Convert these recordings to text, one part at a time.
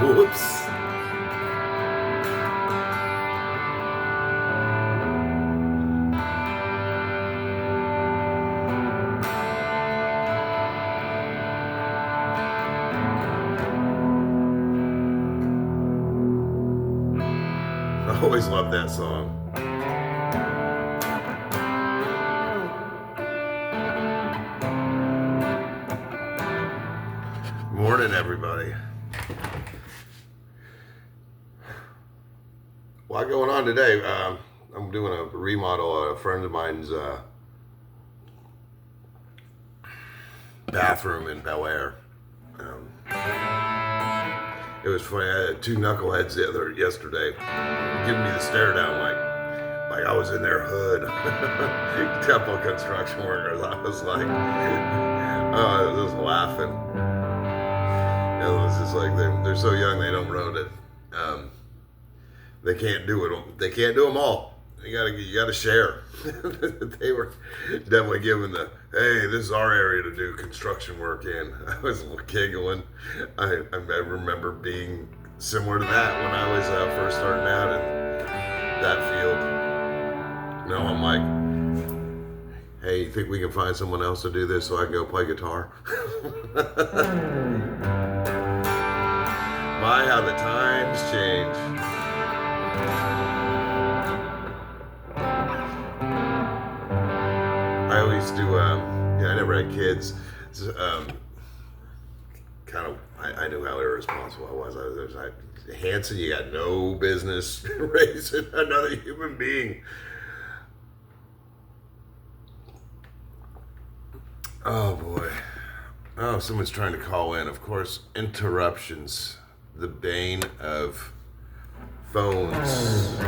Whoops. I always love that song. Morning, everybody. A lot going on today. I'm doing a remodel on a friend of mine's bathroom in Bel Air. It was funny. I had two knuckleheads yesterday giving me the stare down like I was in their hood. Couple of construction workers. I was like, I was just laughing. It was just like they're so young they don't road it. They can't do it. They can't do them all. You gotta share. They were definitely given the, hey, this is our area to do construction work in. I was giggling. I remember being similar to that when I was first starting out in that field. Now I'm like, hey, you think we can find someone else to do this so I can go play guitar? My, how the times change. I always do, I never had kids. So, I knew how irresponsible I was. I was like, Hanson, you got no business raising another human being. Oh boy. Oh, someone's trying to call in. Of course, interruptions, the bane of phones.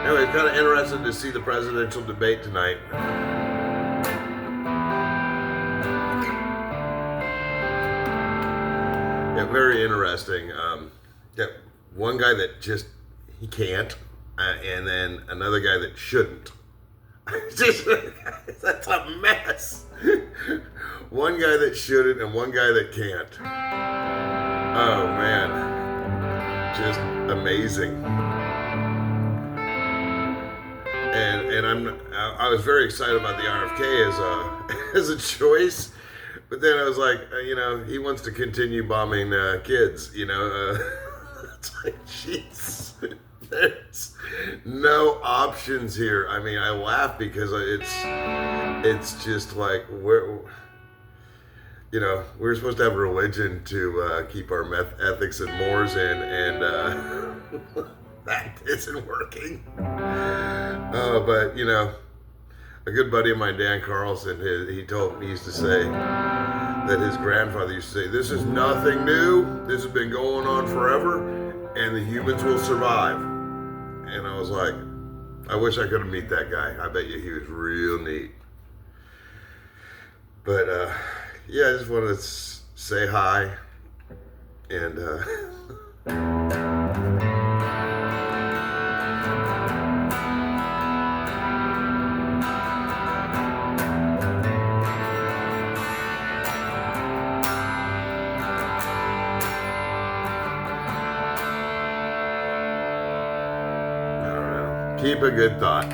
Anyway, kind of interested to see the presidential debate tonight. Yeah, very interesting. Yeah, one guy that just, he can't, and then another guy that shouldn't. That's a mess. One guy that shouldn't and one guy that can't. Oh man, just amazing. And I was very excited about the RFK as a choice, but then I was like, he wants to continue bombing kids. It's like, jeez, there's no options here. I mean, I laugh because it's just like we're supposed to have a religion to keep our ethics and mores in, and that isn't working. But a good buddy of mine, Dan Carlson, he used to say that his grandfather used to say, "This is nothing new. This has been going on forever, and the humans will survive." And I was like, I wish I could have met that guy. I bet you he was real neat. But yeah, I just wanted to say hi and. Keep a good thought.